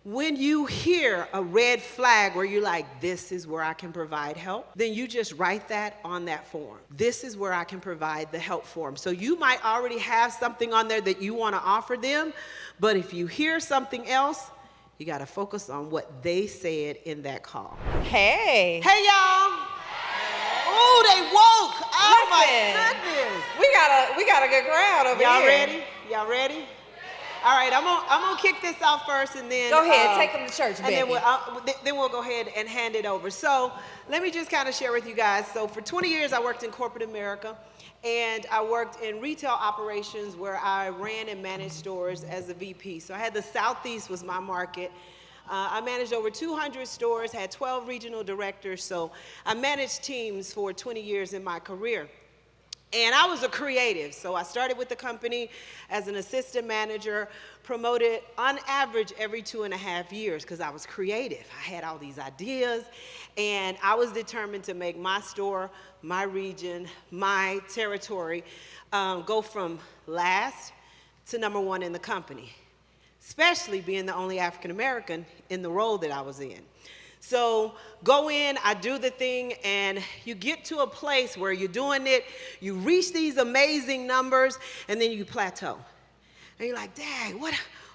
When you hear a red flag where you're like, this is where I can provide help, then you just write that on that form. This is where I can provide the help form. So you might already have something on there that you want to offer them, but if you hear something else, you got to focus on what they said in that call. Hey. Hey, y'all. Oh, they woke. Oh, Listen, my goodness. We got a good crowd over Y'all here. ready? Y'all ready? All right, I'm gonna kick this off first, and then Go ahead, take them to church, Becky. and then we'll go ahead and hand it over. So let me just kind of share with you guys. So for 20 years, I worked in corporate America, and I worked in retail operations where I ran and managed stores as a VP. So I had the Southeast was my market. I managed over 200 stores, had 12 regional directors. So I managed teams for 20 years in my career. And I was a creative, so I started with the company as an assistant manager, promoted on average every 2.5 years because I was creative. I had all these ideas, and I was determined to make my store, my region, my territory go from last to #1 in the company, especially being the only African American in the role that I was in. So go in, I do the thing, and you get to a place where you're doing it, you reach these amazing numbers, and then you plateau. And you're like, dang,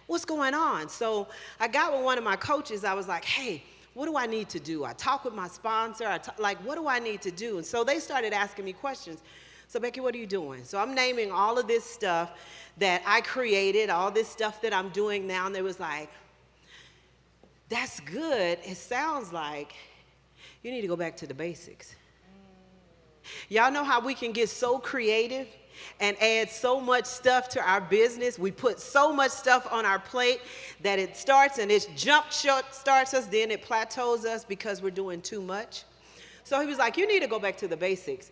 what's going on? So I got with one of my coaches, I was like, hey, what do I need to do? I talked with my sponsor, like, what do I need to do? And so they started asking me questions. So Becky, what are you doing? So I'm naming all of this stuff that I created, all this stuff that I'm doing now, and they was like, that's good. It sounds like you need to go back to the basics. Y'all know how we can get so creative and add so much stuff to our business. We put so much stuff on our plate that it starts and it starts us, then it plateaus us because we're doing too much. So he was like, you need to go back to the basics,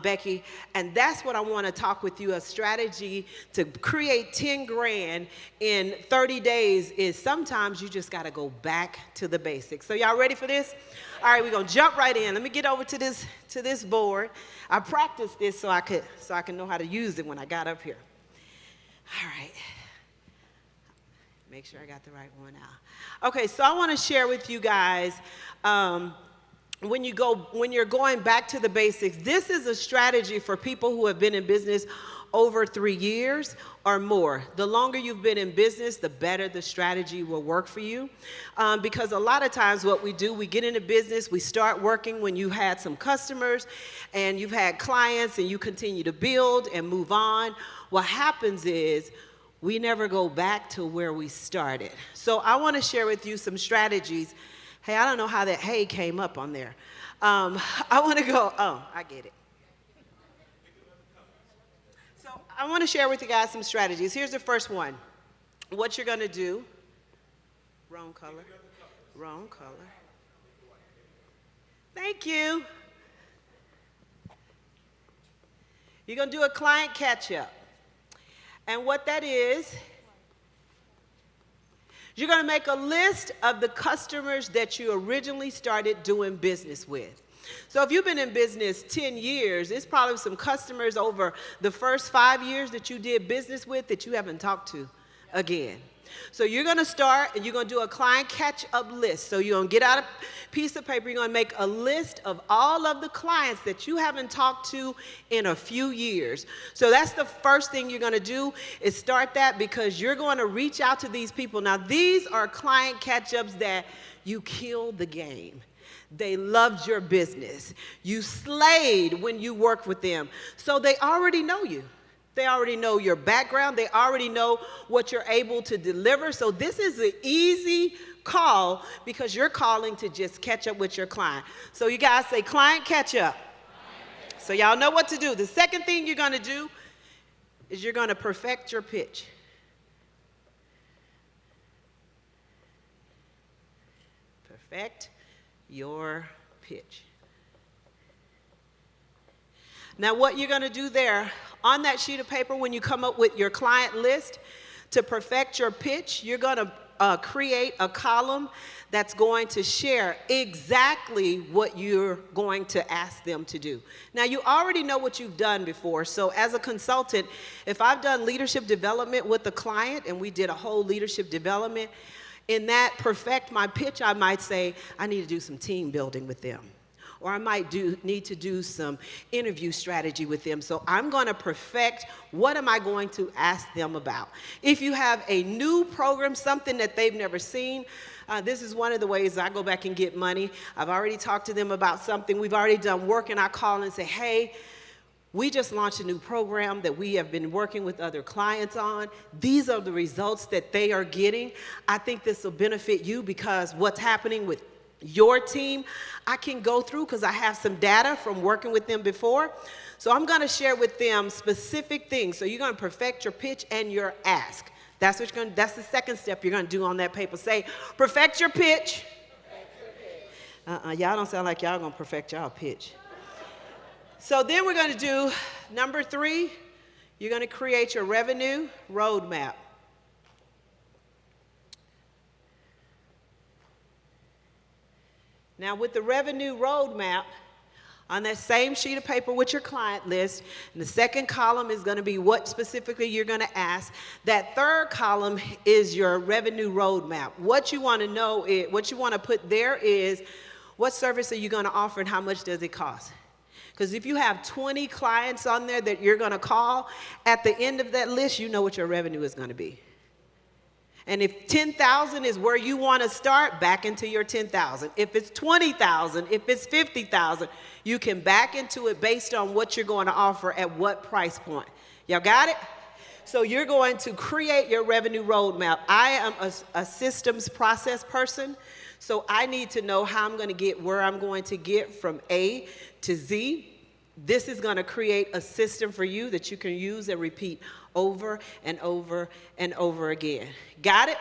Becky, and that's what I want to talk with you. A strategy to create 10 grand in 30 days is sometimes you just got to go back to the basics. So y'all ready for this? All right, we're going to jump right in. Let me get over to this board. I practiced this so I can know how to use it when I got up here. All right. Make sure I got the right one out. Okay, so I want to share with you guys when you're going back to the basics, this is a strategy for people who have been in business over 3 years or more. The longer you've been in business, the better the strategy will work for you. Because a lot of times what we do, we get into business, we start working when you had some customers and you've had clients and you continue to build and move on. What happens is we never go back to where we started. So I want to share with you some strategies. Hey, I don't know how that hey came up on there. I want to go, oh, I get it. So I want to share with you guys some strategies. Here's the first one. What you're going to do, wrong color, wrong color. Thank you. You're going to do a client catch-up. And what that is, you're going to make a list of the customers that you originally started doing business with. So if you've been in business 10 years, it's probably some customers over the first 5 years that you did business with that you haven't talked to again. So you're going to start and you're going to do a client catch-up list. So you're going to get out a piece of paper. You're going to make a list of all of the clients that you haven't talked to in a few years. So that's the first thing you're going to do is start that because you're going to reach out to these people. Now, these are client catch-ups that you killed the game. They loved your business. You slayed when you worked with them. So they already know you. They already know your background. They already know what you're able to deliver. So this is an easy call because you're calling to just catch up with your client. So you guys say client catch up. So y'all know what to do. The second thing you're going to do is you're going to perfect your pitch. Perfect your pitch. Now what you're going to do there, on that sheet of paper when you come up with your client list, to perfect your pitch, you're going to create a column that's going to share exactly what you're going to ask them to do. Now you already know what you've done before, so as a consultant, if I've done leadership development with a client and we did a whole leadership development, in that perfect my pitch, I might say, I need to do some team building with them. Or I might need to do some interview strategy with them. So I'm going to perfect what am I going to ask them about. If you have a new program, something that they've never seen, this is one of the ways I go back and get money. I've already talked to them about something. We've already done work, and I call and say, hey, we just launched a new program that we have been working with other clients on. These are the results that they are getting. I think this will benefit you because what's happening with your team, I can go through because I have some data from working with them before. So I'm going to share with them specific things. So you're going to perfect your pitch and your ask. That's the second step you're going to do on that paper. Say, perfect your pitch. Y'all don't sound like y'all going to perfect y'all pitch. So then we're going to do number 3. You're going to create your revenue roadmap. Now with the revenue roadmap, on that same sheet of paper with your client list, and the second column is going to be what specifically you're going to ask. That third column is your revenue roadmap. What you want to know is, what you want to put there is, what service are you going to offer and how much does it cost? Because if you have 20 clients on there that you're going to call, at the end of that list, you know what your revenue is going to be. And if 10,000 is where you want to start, back into your 10,000. If it's 20,000, if it's 50,000, you can back into it based on what you're going to offer at what price point. Y'all got it? So you're going to create your revenue roadmap. I am a systems process person, so I need to know how I'm going to get where I'm going to get from A to Z. This is going to create a system for you that you can use and repeat over and over and over again. Got it?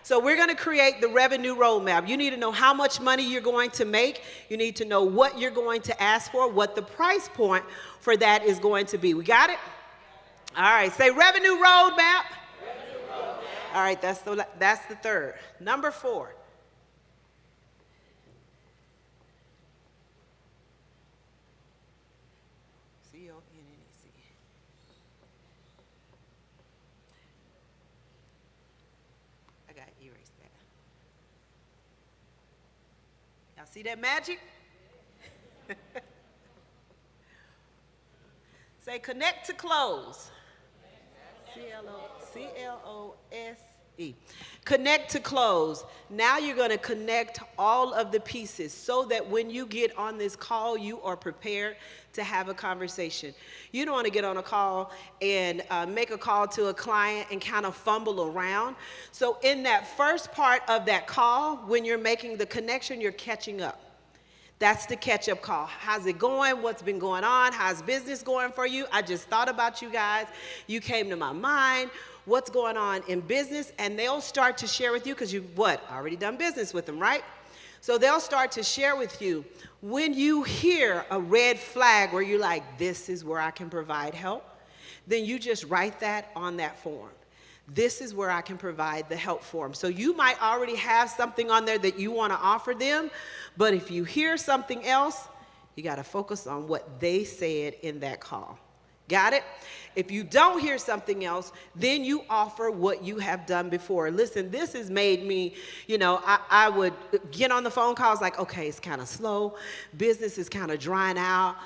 So we're going to create the revenue roadmap. You need to know how much money you're going to make. You need to know what you're going to ask for, what the price point for that is going to be. We got it? All right, say revenue roadmap. Revenue roadmap. All right, that's the third. Number 4. C-O-N-N-E-C. I got to erase that. Y'all see that magic? Say connect to close. C-L-O-S-E. Connect to close. Now you're going to connect all of the pieces so that when you get on this call, you are prepared to have a conversation. You don't want to get on a call and make a call to a client and kind of fumble around. So in that first part of that call, when you're making the connection, you're catching up. That's the catch-up call. How's it going? What's been going on? How's business going for you? I just thought about you guys. You came to my mind. What's going on in business? And they'll start to share with you because you've, already done business with them, right? So they'll start to share with you. When you hear a red flag where you're like, this is where I can provide help, then you just write that on that form. This is where I can provide the help for them. So you might already have something on there that you want to offer them, but if you hear something else, you got to focus on what they said in that call. Got it? If you don't hear something else, then you offer what you have done before. Listen, this has made me, I would get on the phone calls like, okay, it's kind of slow. Business is kind of drying out.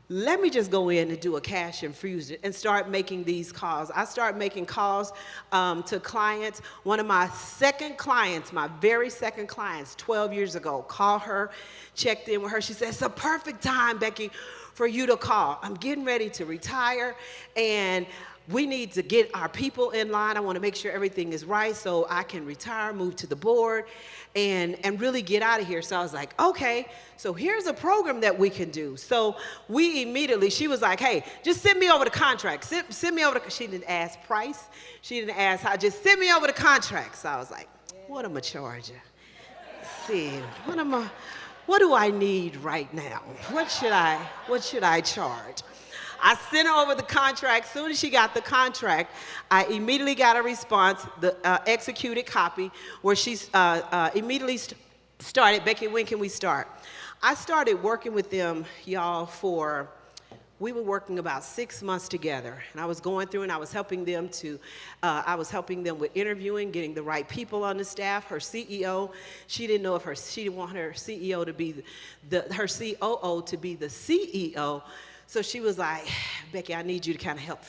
Let me just go in and do a cash infusion and start making these calls. I start making calls to clients. One of my second clients, my very second clients, 12 years ago, called her, checked in with her. She said, it's a perfect time, Becky, for you to call. I'm getting ready to retire, and we need to get our people in line. I want to make sure everything is right so I can retire, move to the board, and really get out of here. So I was like, okay, so here's a program that we can do. So we immediately, she was like, hey, just send me over the contract. Send me over the, she didn't ask price. She didn't ask how, just send me over the contract. So I was like, what am I charging? Let's see, what do I need right now? What should I charge? I sent her over the contract. As soon as she got the contract, I immediately got a response, the executed copy, where she immediately started, Becky, when can we start? I started working with them, y'all, for, we were working about 6 months together, and I was going through and I was helping them with interviewing, getting the right people on the staff. Her CEO, she didn't want her CEO to be her COO to be the CEO. So she was like, Becky, I need you to kind of help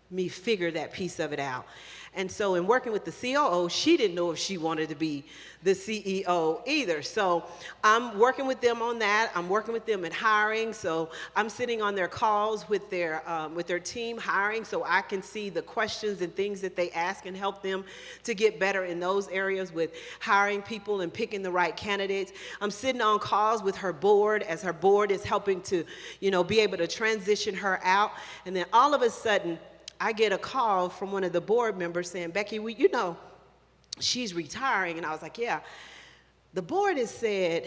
me figure that piece of it out. And so in working with the COO, she didn't know if she wanted to be the CEO either. So I'm working with them on that. I'm working with them in hiring. So I'm sitting on their calls with their team hiring, so I can see the questions and things that they ask and help them to get better in those areas with hiring people and picking the right candidates. I'm sitting on calls with her board as her board is helping to, be able to transition her out. And then all of a sudden, I get a call from one of the board members saying, Becky, she's retiring. And I was like, yeah. The board has said,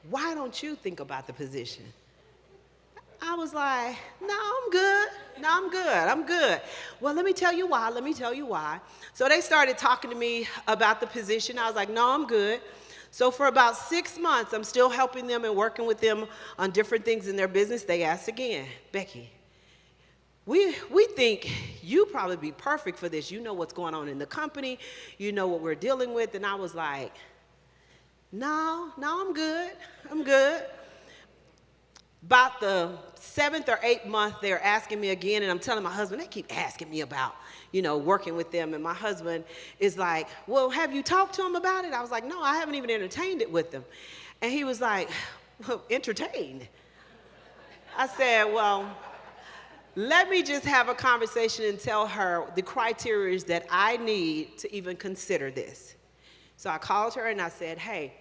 why don't you think about the position? I was like, no, I'm good. No, I'm good. Well, let me tell you why. So they started talking to me about the position. I was like, no, I'm good. So for about 6 months, I'm still helping them and working with them on different things in their business. They asked again, Becky, we think you probably be perfect for this. You know what's going on in the company. You know what we're dealing with. And I was like, no, I'm good. About the 7th or 8th month, they're asking me again, and I'm telling my husband, they keep asking me about, working with them. And my husband is like, well, have you talked to him about it? I was like, no, I haven't even entertained it with them. And he was like, well, entertained? I said, well, let me just have a conversation and tell her the criteria that I need to even consider this. So I called her and I said, hey,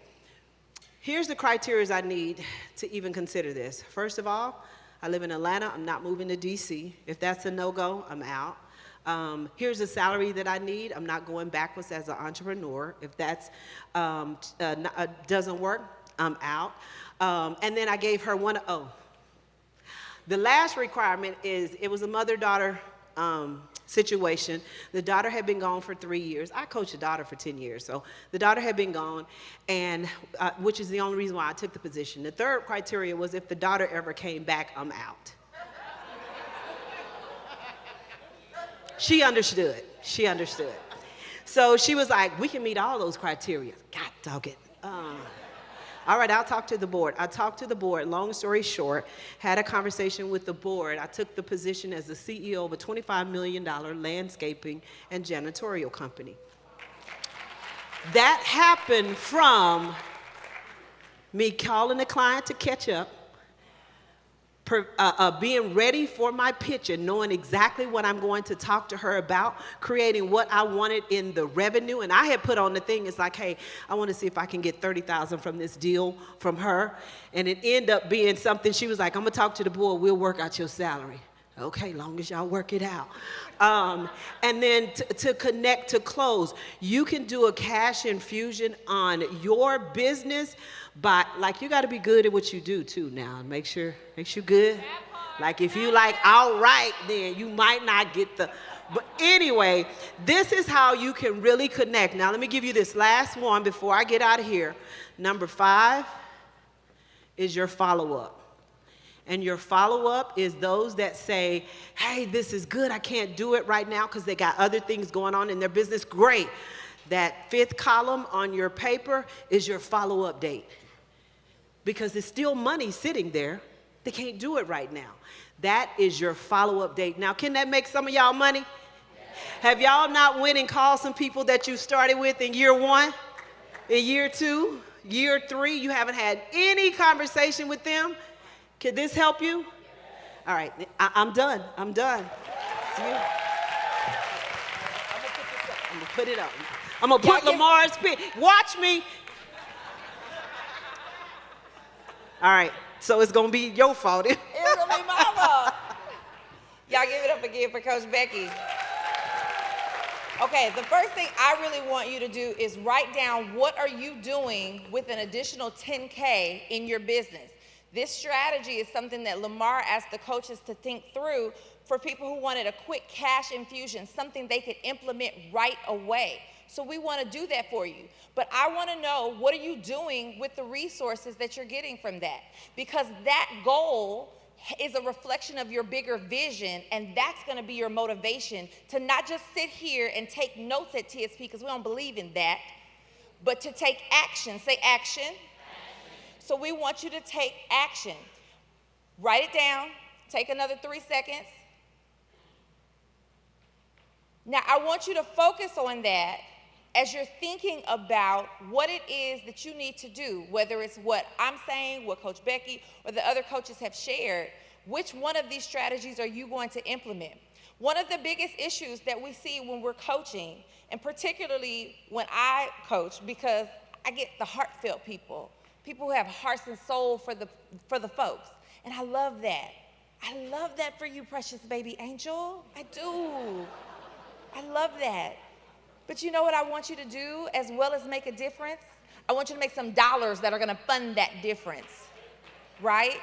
here's the criteria I need to even consider this. First of all, I live in Atlanta. I'm not moving to DC. If that's a no-go, I'm out. Here's the salary that I need. I'm not going backwards as an entrepreneur. If that doesn't work, I'm out. And then I gave her the last requirement is it was a mother-daughter situation. The daughter had been gone for 3 years. I coached a daughter for 10 years, so the daughter had been gone, and which is the only reason why I took the position. The third criteria was if the daughter ever came back, I'm out. She understood. So she was like, we can meet all those criteria. God dog it. All right, I'll talk to the board. I talked to the board, long story short, had a conversation with the board. I took the position as the CEO of a $25 million landscaping and janitorial company. That happened from me calling the client to catch up, being ready for my pitch and knowing exactly what I'm going to talk to her about, creating what I wanted in the revenue. And I had put on the thing, it's like, hey, I want to see if I can get $30,000 from this deal from her. And it ended up being something, she was like, I'm going to talk to the board, we'll work out your salary. Okay, long as y'all work it out. And then to connect to close, you can do a cash infusion on your business, but you got to be good at what you do too now. Make sure good. Like if you all right, then you might not get the, but anyway, this is how you can really connect. Now let me give you this last one before I get out of here. Number 5 is your follow-up. And your follow-up is those that say, hey, this is good, I can't do it right now because they got other things going on in their business. Great. That 5th column on your paper is your follow-up date. Because there's still money sitting there. They can't do it right now. That is your follow-up date. Now, can that make some of y'all money? Have y'all not went and called some people that you started with in year 1, in year 2, year 3? You haven't had any conversation with them? Can this help you? All right, I'm done. See you. I'm gonna put it up. I'm gonna put Lamar's pin. Watch me. All right, so it's gonna be your fault. It's gonna be my fault. Y'all give it up again for Coach Becky. Okay, the first thing I really want you to do is write down what are you doing with an additional 10K in your business. This strategy is something that Lamar asked the coaches to think through for people who wanted a quick cash infusion, something they could implement right away. So we want to do that for you. But I want to know, what are you doing with the resources that you're getting from that? Because that goal is a reflection of your bigger vision, and that's going to be your motivation to not just sit here and take notes at TSP, because we don't believe in that, but to take action. Say action. So we want you to take action. Write it down. Take another 3 seconds. Now, I want you to focus on that as you're thinking about what it is that you need to do, whether it's what I'm saying, what Coach Becky or the other coaches have shared. Which one of these strategies are you going to implement? One of the biggest issues that we see when we're coaching, and particularly when I coach, because I get the heartfelt people who have hearts and soul for the folks, and I love that. I love that for you, precious baby angel. I do. I love that. But you know what I want you to do as well as make a difference? I want you to make some dollars that are going to fund that difference, right?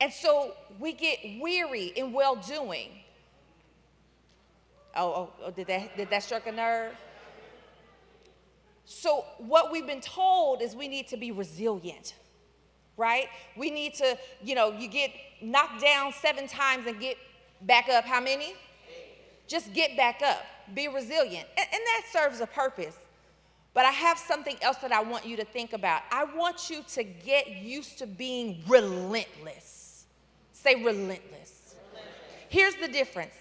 And so we get weary in well-doing. Did that strike a nerve? So what we've been told is we need to be resilient, right? We need to, you get knocked down 7 times and get back up. How many? 8. Just get back up. Be resilient. And that serves a purpose. But I have something else that I want you to think about. I want you to get used to being relentless. Say relentless. Here's the difference.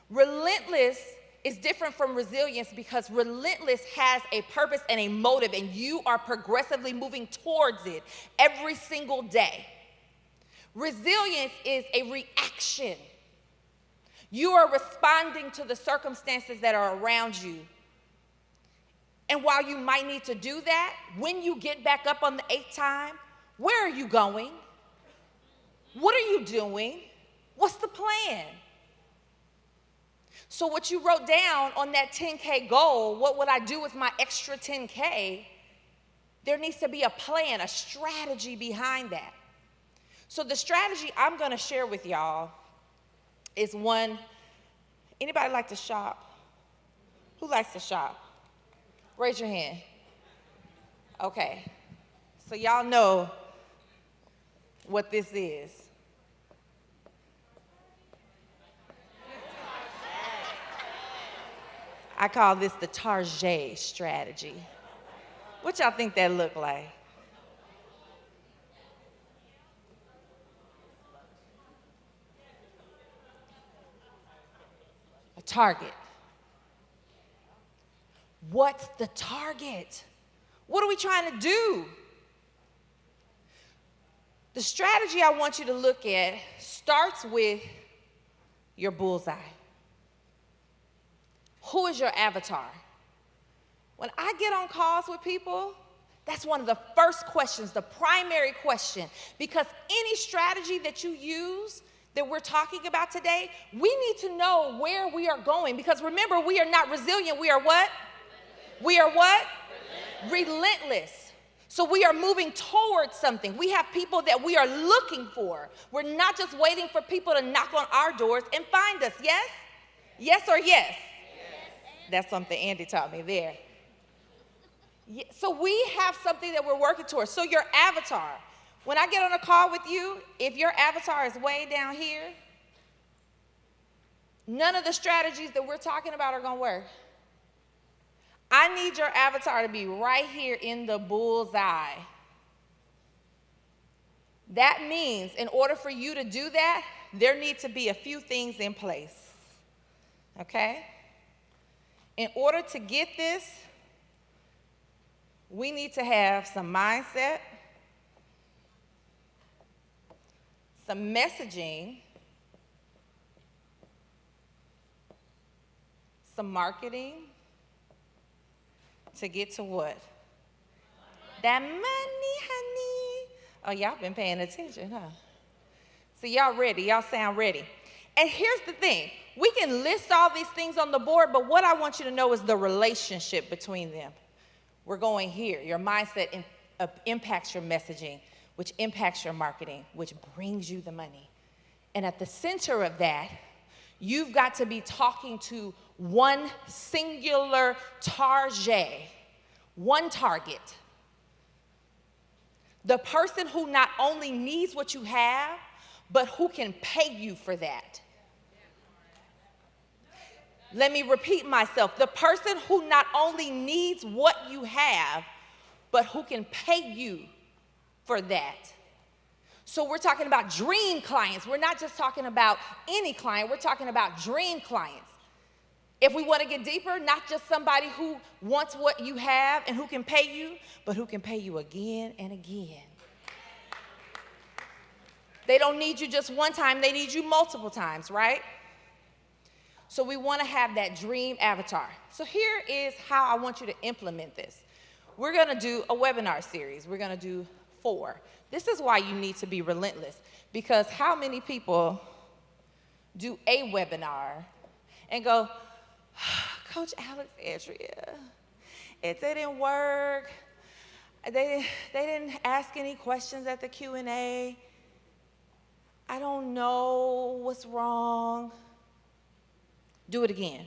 Relentless is different from resilience because relentless has a purpose and a motive, and you are progressively moving towards it every single day. Resilience is a reaction. You are responding to the circumstances that are around you. And while you might need to do that, when you get back up on the 8th time, where are you going? What are you doing? What's the plan? So what you wrote down on that 10K goal, what would I do with my extra 10K? There needs to be a plan, a strategy behind that. So the strategy I'm going to share with y'all is one. Anybody like to shop? Who likes to shop? Raise your hand. Okay. So y'all know what this is. I call this the Target strategy. What y'all think that look like? A target. What's the target? What are we trying to do? The strategy I want you to look at starts with your bullseye. Who is your avatar? When I get on calls with people, that's one of the first questions, the primary question, because any strategy that you use that we're talking about today, we need to know where we are going, because remember, we are not resilient, we are what? We are what? Relentless. So we are moving towards something. We have people that we are looking for. We're not just waiting for people to knock on our doors and find us, yes? Yes or yes? That's something Andy taught me there. Yeah, so we have something that we're working towards. So your avatar, when I get on a call with you, if your avatar is way down here, none of the strategies that we're talking about are gonna work. I need your avatar to be right here in the bullseye. That means in order for you to do that, there need to be a few things in place, okay? In order to get this, we need to have some mindset, some messaging, some marketing to get to what? That money, honey. Oh, y'all been paying attention, huh? So y'all ready, y'all sound ready. And here's the thing, we can list all these things on the board, but what I want you to know is the relationship between them. We're going here. Your mindset impacts your messaging, which impacts your marketing, which brings you the money. And at the center of that, you've got to be talking to one singular target, one target. The person who not only needs what you have, but who can pay you for that. Let me repeat myself. The person who not only needs what you have, but who can pay you for that. So we're talking about dream clients. We're not just talking about any client. We're talking about dream clients. If we want to get deeper, not just somebody who wants what you have and who can pay you, but who can pay you again and again. They don't need you just one time. They need you multiple times, right? So we want to have that dream avatar. So here is how I want you to implement this. We're going to do a webinar series. We're going to do 4. This is why you need to be relentless, because how many people do a webinar and go, Coach Alexandria, it didn't work. They didn't ask any questions at the Q&A. I don't know what's wrong. Do it again.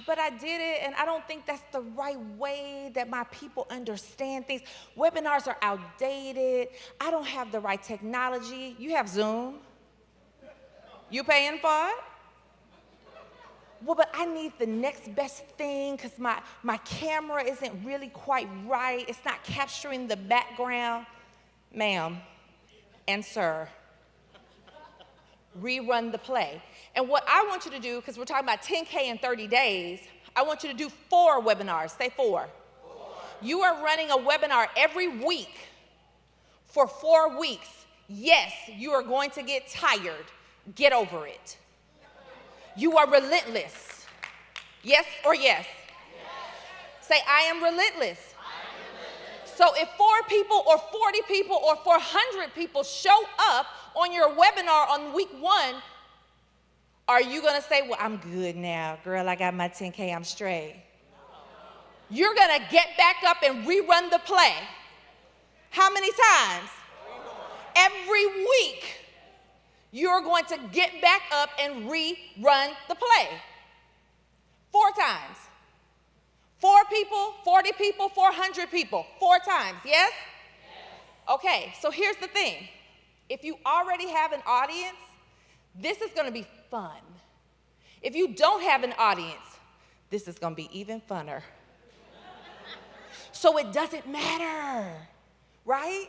But I did it, and I don't think that's the right way that my people understand things. Webinars are outdated. I don't have the right technology. You have Zoom. You paying for it? Well, but I need the next best thing because my camera isn't really quite right. It's not capturing the background. Ma'am and sir, rerun the play. And what I want you to do, because we're talking about 10K in 30 days, I want you to do 4 webinars. Say 4. You are running a webinar every week for 4 weeks. Yes, you are going to get tired. Get over it. You are relentless. Yes or yes? Yes. Say, I am relentless. So if 4 people or 40 people or 400 people show up on your webinar on week 1, are you going to say, well, I'm good now. Girl, I got my 10K, I'm straight. You're going to get back up and rerun the play. How many times? Every week, you're going to get back up and rerun the play. 4 times. 4 people, 40 people, 400 people, 4 times, yes? Yes. Okay, so here's the thing. If you already have an audience, this is gonna be fun. If you don't have an audience, this is gonna be even funner. So it doesn't matter, right?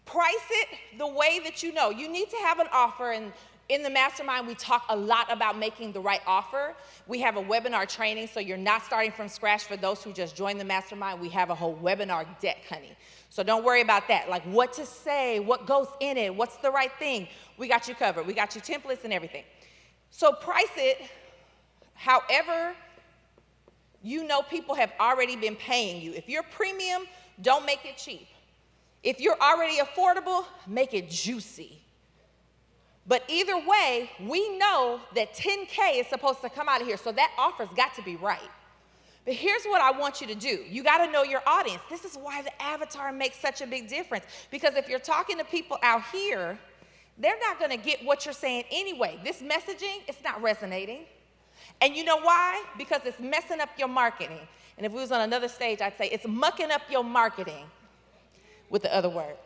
Price it the way that you know. You need to have an offer, and in the mastermind, we talk a lot about making the right offer. We have a webinar training, so you're not starting from scratch. For those who just joined the mastermind, we have a whole webinar deck, honey. So don't worry about that. Like what to say, what goes in it, what's the right thing. We got you covered. We got you templates and everything. So price it however you know people have already been paying you. If you're premium, don't make it cheap. If you're already affordable, make it juicy. But either way, we know that 10K is supposed to come out of here, so that offer's got to be right. But here's what I want you to do. You got to know your audience. This is why the avatar makes such a big difference. Because if you're talking to people out here, they're not going to get what you're saying anyway. This messaging, it's not resonating. And you know why? Because it's messing up your marketing. And if we was on another stage, I'd say it's mucking up your marketing with the other word.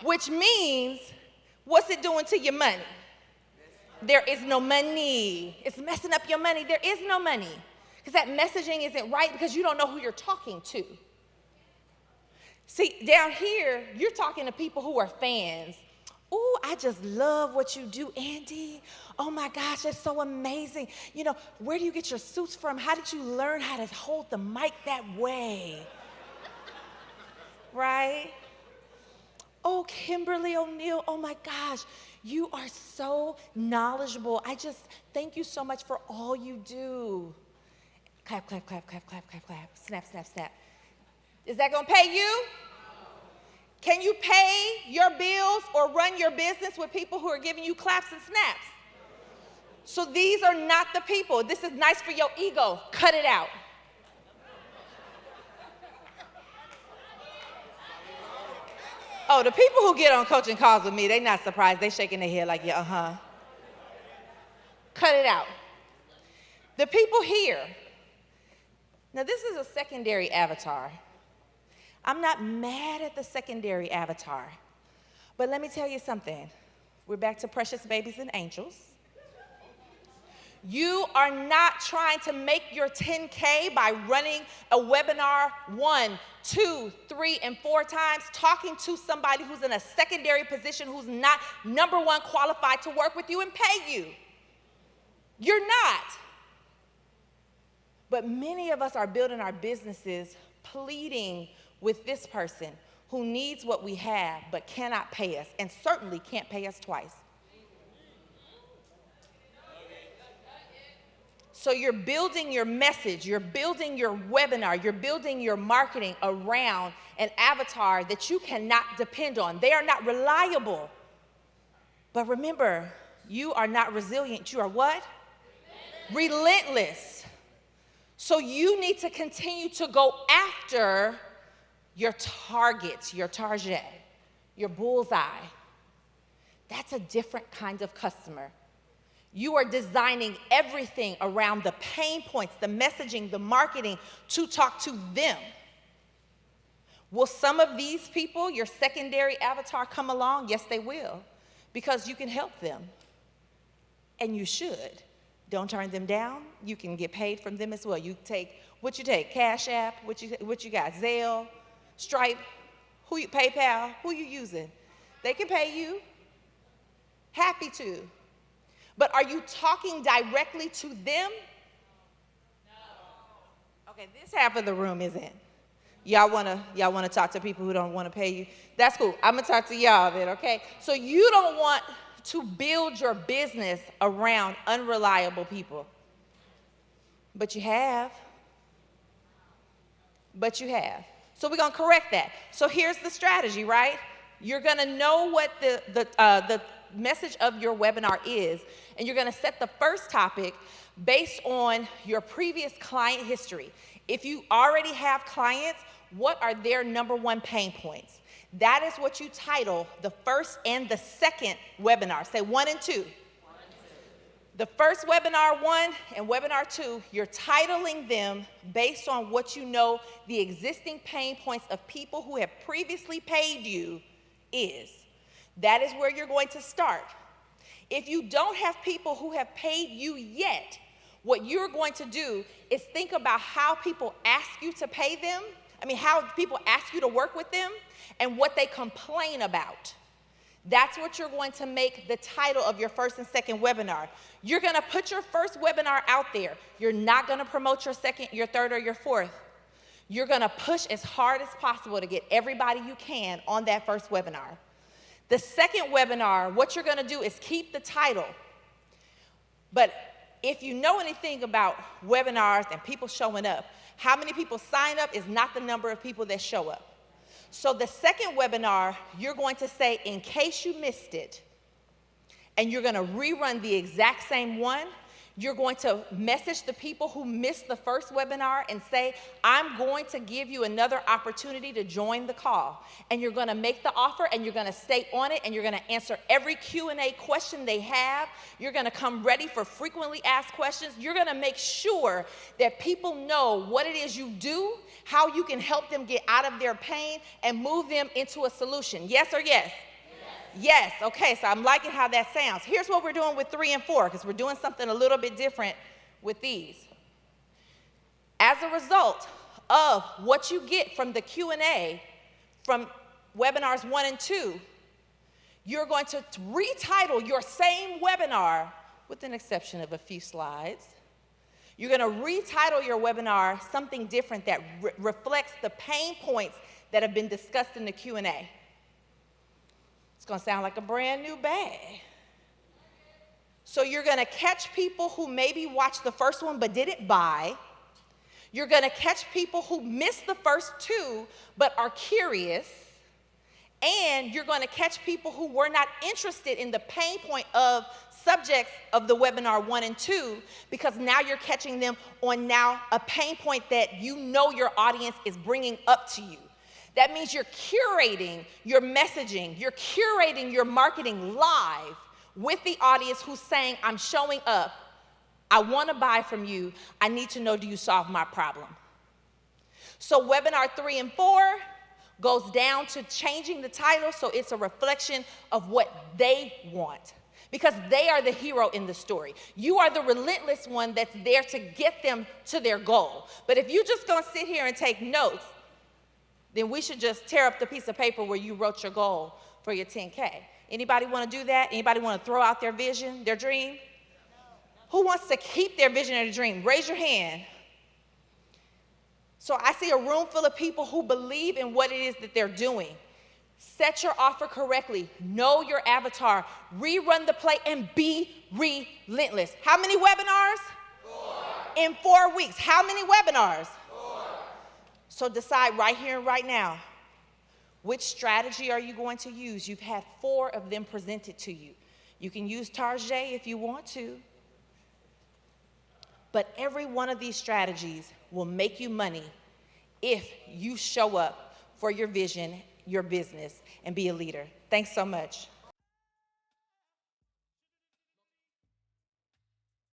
Which means, what's it doing to your money? There is no money. It's messing up your money. There is no money. Because that messaging isn't right because you don't know who you're talking to. See, down here, you're talking to people who are fans. Ooh, I just love what you do, Andy. Oh my gosh, that's so amazing. You know, where do you get your suits from? How did you learn how to hold the mic that way? Right? Oh, Kimberly O'Neill, oh my gosh, you are so knowledgeable. I just thank you so much for all you do. Clap, clap, clap, clap, clap, clap, clap. Snap, snap, snap. Is that gonna pay you? Can you pay your bills or run your business with people who are giving you claps and snaps? So these are not the people. This is nice for your ego. Cut it out. Oh, the people who get on coaching calls with me, they're not surprised. They're shaking their head like, yeah, uh-huh. Cut it out. The people here. Now, this is a secondary avatar. I'm not mad at the secondary avatar. But let me tell you something. We're back to precious babies and angels. You are not trying to make your 10K by running a webinar 1, 2, 3, and 4 times, talking to somebody who's in a secondary position who's not number 1 qualified to work with you and pay you. You're not. But many of us are building our businesses pleading with this person who needs what we have but cannot pay us, and certainly can't pay us twice. So you're building your message, you're building your webinar, you're building your marketing around an avatar that you cannot depend on. They are not reliable. But remember, you are not resilient. You are what? Relentless. So you need to continue to go after your targets, your target, your bullseye. That's a different kind of customer. You are designing everything around the pain points, the messaging, the marketing to talk to them. Will some of these people, your secondary avatar, come along? Yes, they will, because you can help them, and you should. Don't turn them down. You can get paid from them as well. You take, what you take? Cash App, what you got? Zelle, Stripe, PayPal, who you using? They can pay you. Happy to. But are you talking directly to them? No. Okay, this half of the room isn't. Y'all wanna talk to people who don't want to pay you? That's cool. I'm gonna talk to y'all then, okay? So you don't want to build your business around unreliable people. But you have. So we're gonna correct that. So here's the strategy, right? You're gonna know what the message of your webinar is, and you're gonna set the first topic based on your previous client history. If you already have clients, what are their number 1 pain points? That is what you title the first and the second webinar. Say 1 and 2. 1 and 2. The first webinar 1 and webinar 2, you're titling them based on what you know the existing pain points of people who have previously paid you is. That is where you're going to start. If you don't have people who have paid you yet, what you're going to do is think about how people ask you to pay them, how people ask you to work with them, and what they complain about. That's what you're going to make the title of your first and second webinar. You're gonna put your first webinar out there. You're not gonna promote your second, your third, or your fourth. You're gonna push as hard as possible to get everybody you can on that first webinar. The second webinar, what you're gonna do is keep the title. But if you know anything about webinars and people showing up, how many people sign up is not the number of people that show up. So the second webinar, you're going to say, in case you missed it, and you're gonna rerun the exact same one. You're going to message the people who missed the first webinar and say, I'm going to give you another opportunity to join the call. And you're gonna make the offer, and you're gonna stay on it, and you're gonna answer every Q&A question they have. You're gonna come ready for frequently asked questions. You're gonna make sure that people know what it is you do, how you can help them get out of their pain and move them into a solution. Yes or yes? Yes, okay, so I'm liking how that sounds. Here's what we're doing with 3 and 4, because we're doing something a little bit different with these. As a result of what you get from the Q&A from webinars 1 and 2, you're going to retitle your same webinar, with an exception of a few slides. You're gonna retitle your webinar something different that reflects the pain points that have been discussed in the Q&A. It's gonna sound like a brand new bag. So you're gonna catch people who maybe watched the first one but didn't buy. You're gonna catch people who missed the first 2 but are curious. And you're gonna catch people who were not interested in the pain point of subjects of the webinar 1 and 2, because now you're catching them on now a pain point that you know your audience is bringing up to you. That means you're curating your messaging, you're curating your marketing live with the audience who's saying, I'm showing up, I wanna buy from you, I need to know, do you solve my problem? So webinar 3 and 4, goes down to changing the title so it's a reflection of what they want. Because they are the hero in the story. You are the relentless one that's there to get them to their goal. But if you're just gonna sit here and take notes, then we should just tear up the piece of paper where you wrote your goal for your 10K. Anybody wanna do that? Anybody wanna throw out their vision, their dream? Who wants to keep their vision or their dream? Raise your hand. So I see a room full of people who believe in what it is that they're doing. Set your offer correctly. Know your avatar. Rerun the play and be relentless. How many webinars? 4. In 4 weeks. How many webinars? 4. So decide right here and right now, which strategy are you going to use? You've had 4 of them presented to you. You can use Tarjay if you want to. But every one of these strategies will make you money if you show up for your vision, your business, and be a leader. Thanks so much.